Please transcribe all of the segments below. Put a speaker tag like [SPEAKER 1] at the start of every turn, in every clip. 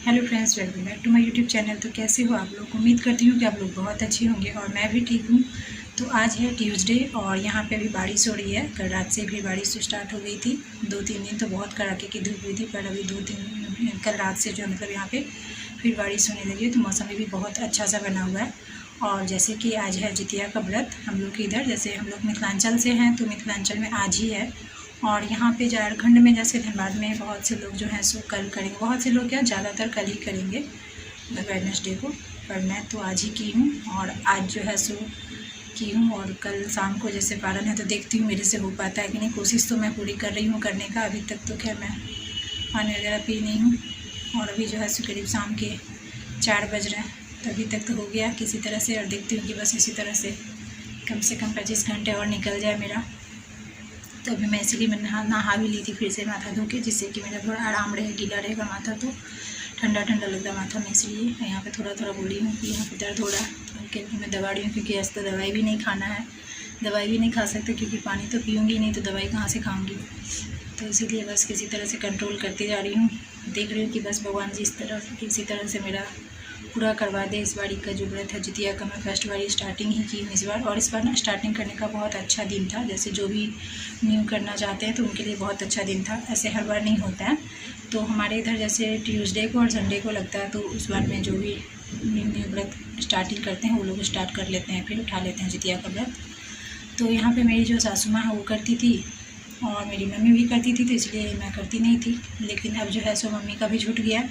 [SPEAKER 1] Hello friends, welcome back to my YouTube channel. तो कैसे हो आप लोग? उम्मीद करती हूँ कि आप लोग बहुत अच्छे होंगे और मैं भी ठीक हूँ। तो आज है ट्यूसडे और यहाँ पे अभी बारिश हो रही है। कल रात से भी बारिश स्टार्ट हो गई थी। 2-3 दिन तो बहुत कड़ाके की धूप हुई थी, पर अभी कल रात से जो मतलब यहाँ पे फिर बारिश होने लगी है। तो मौसम भी बहुत अच्छा सा बना हुआ है। और जैसे कि आज है जितिया का व्रत हम लोग के इधर, जैसे हम लोग मिथिलांचल से हैं तो मिथिलांचल में आज ही है। और यहाँ पे झारखंड में जैसे धनबाद में बहुत से लोग जो हैं सो कल करेंगे, बहुत से लोग क्या ज़्यादातर कल ही करेंगे वेडनेसडे को, पर मैं तो आज ही की हूँ। और आज जो है सो की हूँ और कल शाम को जैसे पारण है तो देखती हूँ मेरे से हो पाता है कि नहीं। कोशिश तो मैं पूरी कर रही हूँ करने का। अभी तक तो खैर मैं पानी वगैरह पी नहीं हूँ और अभी जो है सो करीब शाम के 4 बज रहे हैं, तो अभी तक तो हो गया किसी तरह से। और देखती हूँ कि बस इसी तरह से कम 25 घंटे और निकल जाए मेरा। तो अभी मैं इसलिए मैं नहा भी ली थी फिर से माथा धो के, जिससे कि मेरा थोड़ा आराम रहे, गीला रहेगा माथा तो ठंडा ठंडा लगता माथा में। इसलिए यहाँ पे थोड़ा थोड़ा बोली हूँ कि यहाँ पे दर्द हो रहा है, क्योंकि मैं दबा रही हूँ, क्योंकि आज तो दवाई भी नहीं खाना है, दवाई भी नहीं खा सकते क्योंकि पानी तो पीऊँगी नहीं तो दवाई कहाँ से खाऊँगी। तो इसीलिए बस किसी तरह से कंट्रोल करती जा रही हूँ। देख रही हूँ कि बस भगवान जी किसी तरह से मेरा पूरा करवा दे। इस बारी का जो व्रत है जितिया का, मैं फर्स्ट बारी स्टार्टिंग ही की हूँ इस बार। और इस बार ना स्टार्टिंग करने का बहुत अच्छा दिन था। जैसे जो भी न्यू करना चाहते हैं तो उनके लिए बहुत अच्छा दिन था। ऐसे हर बार नहीं होता है। तो हमारे इधर जैसे ट्यूसडे को और संडे को लगता है, तो उस बार में जो भी न्यू व्रत स्टार्टिंग करते हैं वो लोग स्टार्ट कर लेते हैं, फिर उठा लेते हैं जितिया का व्रत। तो यहाँ पर मेरी जो सासू माँ है वो करती थी और मेरी मम्मी भी करती थी, तो इसलिए मैं करती नहीं थी। लेकिन अब जो है सो मम्मी का भी छूट गया।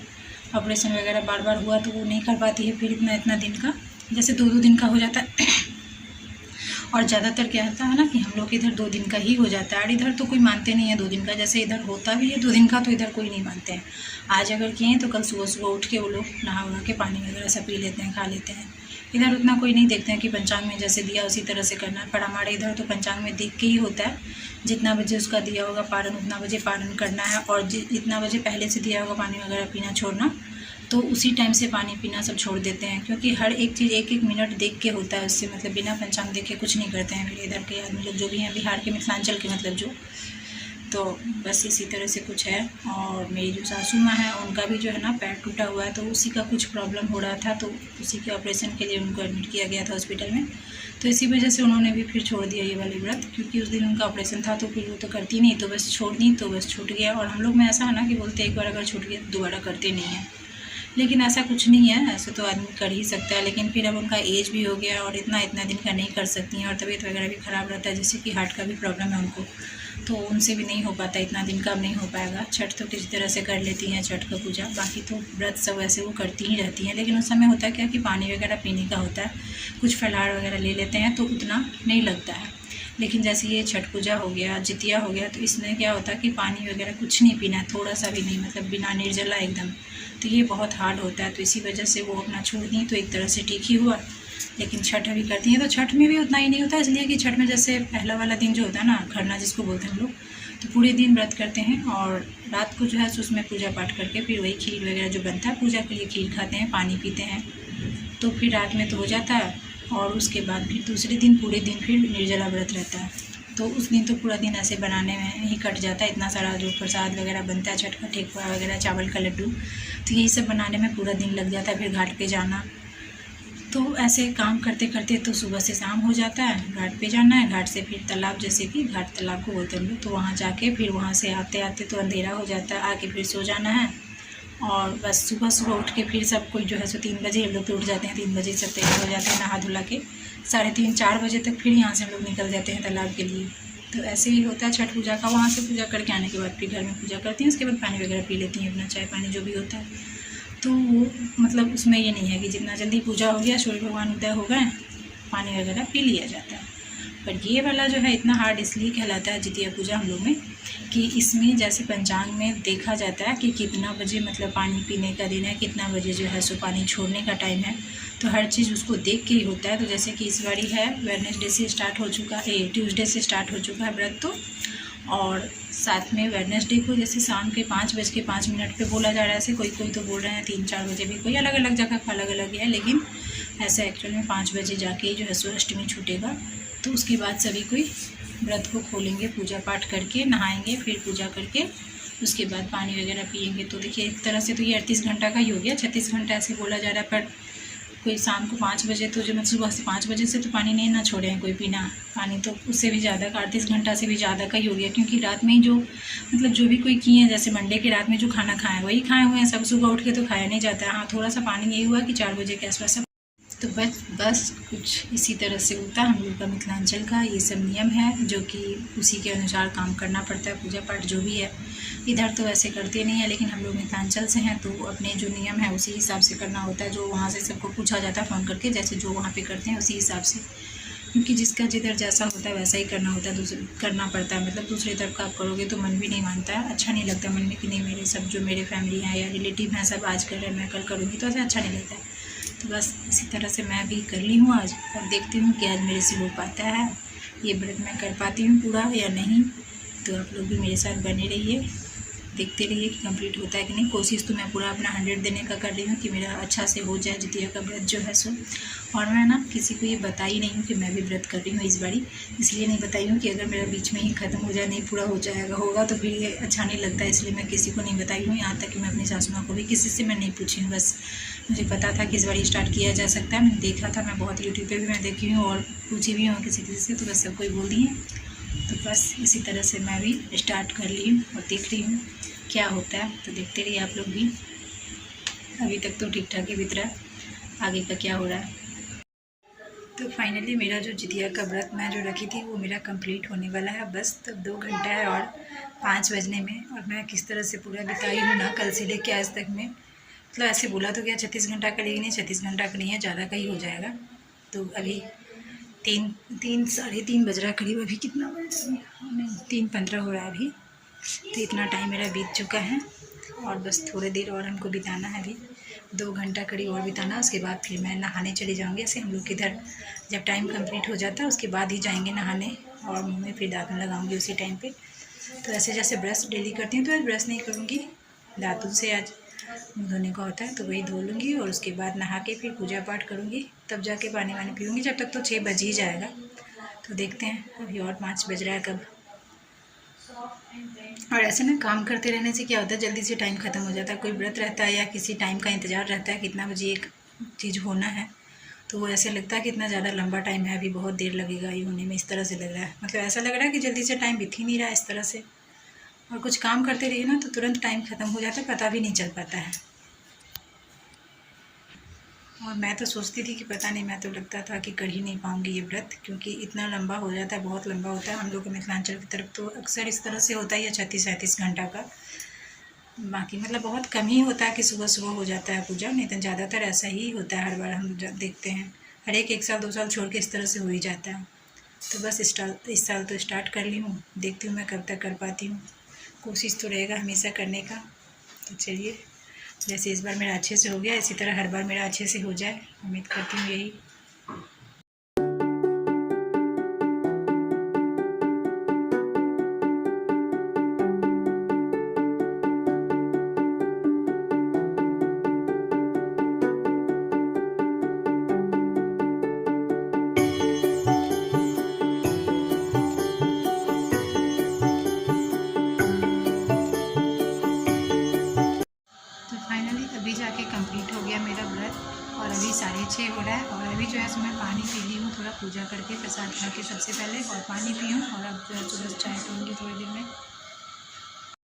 [SPEAKER 1] ऑपरेशन वगैरह बार बार हुआ तो वो नहीं कर पाती है फिर इतना दिन का, जैसे 2-2 दिन का हो जाता है। और ज़्यादातर क्या होता है ना कि हम लोग इधर 2 दिन का ही हो जाता है, और इधर तो कोई मानते नहीं है 2 दिन का। जैसे इधर होता भी है 2 दिन का, तो इधर कोई नहीं मानते हैं। आज अगर किए हैं तो कल सुबह सुबह उठ के वो लोग नहा वहा के पानी वगैरह सब पी लेते हैं, खा लेते हैं। इधर उतना कोई नहीं देखते हैं कि पंचांग में जैसे दिया उसी तरह से करना है, पर हमारे इधर तो पंचांग में देख के ही होता है। जितना बजे उसका दिया होगा पारण, उतना बजे पारण करना है। और जितना बजे पहले से दिया होगा पानी वगैरह पीना छोड़ना, तो उसी टाइम से पानी पीना सब छोड़ देते हैं। क्योंकि हर एक चीज़ 1-1 मिनट देख के होता है उससे, मतलब बिना पंचांग देखे कुछ नहीं करते हैं मेरे इधर के आदमी लोग जो भी हैं, बिहार के मिथिलांचल के मतलब जो। तो बस इसी तरह से कुछ है। और मेरी जो सासू माँ है उनका भी जो है ना पैर टूटा हुआ है, तो उसी का कुछ प्रॉब्लम हो रहा था, तो उसी के ऑपरेशन के लिए उनको एडमिट किया गया था हॉस्पिटल में। तो इसी वजह से उन्होंने भी फिर छोड़ दिया ये वाले व्रत, क्योंकि उस दिन उनका ऑपरेशन था। तो फिर वो तो करती नहीं, तो बस छोड़ दी, तो बस छूट गया। और हम लोग में ऐसा है ना कि बोलते एक बार अगर छूट गया तो दोबारा करते नहीं हैं, लेकिन ऐसा कुछ नहीं है। ऐसे तो आदमी कर ही सकता है, लेकिन फिर अब उनका एज भी हो गया और इतना दिन का नहीं कर सकती हैं। और तबीयत वगैरह भी ख़राब रहता है, जैसे कि हार्ट का भी प्रॉब्लम है उनको, तो उनसे भी नहीं हो पाता, इतना दिन का अब नहीं हो पाएगा। छठ तो किसी तरह से कर लेती हैं, छठ का पूजा, बाकी तो व्रत सब वैसे वो करती ही रहती हैं। लेकिन उस समय होता है क्या कि पानी वगैरह पीने का होता है, कुछ फलाहार वगैरह ले लेते हैं तो उतना नहीं लगता है। लेकिन जैसे ये छठ पूजा हो गया, जितिया हो गया, तो इसमें क्या होता है कि पानी वगैरह कुछ नहीं पीना है, थोड़ा सा भी नहीं, मतलब बिना निर्जला एकदम। तो ये बहुत हार्ड होता है, तो इसी वजह से वो अपना छोड़ दी, तो एक तरह से ठीक ही हुआ। लेकिन छठ अभी करती हैं तो छठ में भी उतना ही नहीं होता, इसलिए कि छठ में जैसे पहला वाला दिन जो होता है ना, खरना जिसको बोलते हैं हम लोग, तो पूरे दिन व्रत करते हैं और रात को जो है सो उसमें पूजा पाठ करके फिर वही खीर वगैरह जो बनता है पूजा के लिए, खीर खाते हैं, पानी पीते हैं, तो फिर रात में तो हो जाता है। और उसके बाद फिर दूसरे दिन पूरे दिन फिर निर्जला व्रत रहता है। तो उस दिन तो पूरा दिन ऐसे बनाने में ही कट जाता है। इतना सारा जो प्रसाद वगैरह बनता है, छठ का ठेकुआ वगैरह, चावल का लड्डू, तो यही सब बनाने में पूरा दिन लग जाता है। फिर घाट पे जाना, तो ऐसे काम करते करते तो सुबह से शाम हो जाता है। घाट पे जाना है, घाट से फिर तालाब, जैसे कि घाट तालाब को बोलते हैं हम लोग, तो वहाँ जाके फिर वहाँ से आते आते तो अंधेरा हो जाता है, आके फिर सो जाना है। और बस सुबह सुबह उठ के फिर सब कोई जो है सो 3 बजे हम लोग तो उठ जाते हैं, 3 बजे सब तैयार हो जाते हैं नहा धुला के, 3:30-4 बजे तक फिर यहाँ से हम लोग निकल जाते हैं तालाब के लिए। तो ऐसे ही होता है छठ पूजा का। वहाँ से पूजा करके आने के बाद फिर घर में पूजा करती हैं, उसके बाद पानी वगैरह पी लेती हैं, अपना चाय पानी जो भी होता है। तो वो मतलब उसमें ये नहीं है कि जितना जल्दी पूजा हो गया, सूर्य भगवान उदय हो गए, पानी वगैरह पी लिया जाता है। पर ये वाला जो है इतना हार्ड इसलिए कहलाता है जितिया पूजा हम लोग में, कि इसमें जैसे पंचांग में देखा जाता है कि कितना बजे मतलब पानी पीने का दिन है, कितना बजे जो है सो पानी छोड़ने का टाइम है, तो हर चीज़ उसको देख के ही होता है। तो जैसे कि इस बारी है वेडनेसडे से स्टार्ट हो चुका है, ट्यूसडे से स्टार्ट हो चुका है व्रत, तो और साथ में वेडनेसडे को जैसे शाम के 5:05 पे बोला जा रहा है। ऐसे कोई तो बोल रहे हैं 3-4 बजे भी, कोई अलग अलग जगह का अलग अलग है, लेकिन ऐसा एक्चुअल में 5 बजे जाके जो है सो अष्टमी छूटेगा। तो उसके बाद सभी कोई व्रत को खोलेंगे, पूजा पाठ करके नहाएंगे, फिर पूजा करके उसके बाद पानी वगैरह पिएंगे। तो देखिए एक तरह से तो ये 38 घंटा का ही हो गया, 36 घंटा ऐसे बोला जा रहा है, पर कोई शाम को 5 बजे तो जो मतलब सुबह से 5 बजे से तो पानी नहीं ना छोड़े हैं कोई पीना पानी, तो उससे भी ज़्यादा का 38 घंटा से भी ज़्यादा का ही हो गया। क्योंकि रात में ही जो मतलब जो भी कोई किए हैं, जैसे मंडे की रात में जो खाना खाएं वही खाए हुए हैं सब, सुबह उठ के तो खाया नहीं जाता है। हाँ, थोड़ा सा पानी यही हुआ कि 4 बजे के आसपास सब, तो बस कुछ इसी तरह से होता है हम लोग का मिथिलांचल का ये सब नियम है, जो कि उसी के अनुसार काम करना पड़ता है। पूजा पाठ जो भी है इधर तो वैसे करते नहीं है, लेकिन हम लोग मिथिलांचल से हैं तो अपने जो नियम है उसी हिसाब से करना होता है। जो वहाँ से सबको पूछा जाता है फ़ोन करके, जैसे जो वहाँ पे करते हैं उसी हिसाब से, क्योंकि जिसका जिधर जैसा होता है वैसा ही करना होता है, दूसरे करना पड़ता है। मतलब दूसरे तरफ का आप करोगे तो मन भी नहीं मानता है, अच्छा नहीं लगता मन में कि नहीं मेरे सब जो मेरे फैमिली हैं या रिलेटिव हैं सब आज कर रहे हैं मैं कल करूँगी, तो ऐसा अच्छा नहीं लगता है। तो बस इसी तरह से मैं भी कर ली हूँ आज, और देखती हूँ कि आज मेरे से हो पाता है ये व्रत, मैं कर पाती हूँ पूरा या नहीं। तो आप लोग भी मेरे साथ बने रहिए, देखते रहिए कि कंप्लीट होता है कि नहीं। कोशिश तो मैं पूरा अपना 100 देने का कर रही हूँ कि मेरा अच्छा से हो जाए जितिया का व्रत जो है सो। और मैं ना किसी को ये बताई नहीं हूँ कि मैं भी व्रत कर रही हूँ इस बारी, इसलिए नहीं बताई हूँ कि अगर मेरा बीच में ही ख़त्म हो जाए, नहीं पूरा हो जाएगा होगा तो फिर ये अच्छा नहीं लगता, इसलिए मैं किसी को नहीं बताई हूँ। यहाँ तक कि मैं अपनी सासू माँ को भी किसी से मैं नहीं पूछी हूँ। बस मुझे पता था कि इस बार स्टार्ट किया जा सकता है, मैंने देखा था, मैं बहुत यूट्यूब पर भी मैं देखी हूँ और पूछी भी हूँ किसी से, तो बस सबको ही बोल दी है। तो बस इसी तरह से मैं भी स्टार्ट कर ली हूँ और देख रही हूँ क्या होता है। तो देखते रहिए आप लोग भी, अभी तक तो ठीक ठाक ही बीत रहा है, आगे का क्या हो रहा है। तो फाइनली मेरा जो जितिया का व्रत मैं जो रखी थी वो मेरा कंप्लीट होने वाला है। बस तो 2 घंटा है और 5 बजने में, और मैं किस तरह से पूरा बिताई हूँ ना कल से लेके आज तक में, मतलब ऐसे बोला तो क्या 36 घंटा का, लेकिन नहीं 36 घंटा का नहीं है, ज़्यादा का ही हो जाएगा। तो अभी 3 साढ़े 3 बज रहा है करीब, अभी कितना बज रहा है, नहीं 3:15 हो रहा है अभी। तो इतना टाइम मेरा बीत चुका है और बस थोड़ी देर और हमको बिताना है, अभी 2 घंटा करीब और बिताना, उसके बाद फिर मैं नहाने चली जाऊँगी। ऐसे हम लोग इधर जब टाइम कंप्लीट हो जाता है उसके बाद ही जाएंगे नहाने, और मुँह में फिर दातुन लगाऊंगी उसी टाइम पे। तो ऐसे जैसे ब्रश डेली करती हूँ तो आज ब्रश नहीं करूँगी, दातुन से आज मुँह धोने का होता है तो वही धो लूँगी, और उसके बाद नहा के फिर पूजा पाठ करूँगी, तब जाके पानी वानी पीऊँगी। जब तक तो 6 बज ही जाएगा। तो देखते हैं, अभी और 5 बज रहा है कब। और ऐसे ना काम करते रहने से क्या होता है, जल्दी से टाइम ख़त्म हो जाता है। कोई व्रत रहता है या किसी टाइम का इंतज़ार रहता है कितना बजे एक चीज़ होना है, तो वो ऐसे लगता है कि इतना ज़्यादा लंबा टाइम है, अभी बहुत देर लगेगा ये होने में, इस तरह से लग रहा है। मतलब ऐसा लग रहा है कि जल्दी से टाइम बीत ही नहीं रहा है इस तरह से। और कुछ काम करते रहिए ना तो तुरंत टाइम ख़त्म हो जाता है, पता भी नहीं चल पाता है। और मैं तो सोचती थी कि पता नहीं, मैं तो लगता था कि कर ही नहीं पाऊँगी ये व्रत, क्योंकि इतना लंबा हो जाता है, बहुत लंबा होता है। हम लोग के मिथिलांचल की तरफ तो अक्सर इस तरह से होता ही है 36-37 घंटा का। बाकी मतलब बहुत कम ही होता है कि सुबह सुबह हो जाता है पूजा, नहीं तो ज़्यादातर ऐसा ही होता है। हर बार हम देखते हैं, हर एक साल 2 साल छोड़ के इस तरह से हो ही जाता है। तो बस इस साल तो स्टार्ट कर ली हूँ, देखती हूँ मैं कब तक कर पाती हूँ। कोशिश तो रहेगा हमेशा करने का। तो चलिए, जैसे इस बार मेरा अच्छे से हो गया, इसी तरह हर बार मेरा अच्छे से हो जाए, उम्मीद करती हूँ यही। अभी जाके कंप्लीट हो गया मेरा व्रत, और अभी 6:30 हो रहा है। और अभी जो है सो मैं पानी पी ली हूँ, थोड़ा पूजा करके प्रसाद खा के सबसे पहले, और पानी पी हूँ। और अब जो है सो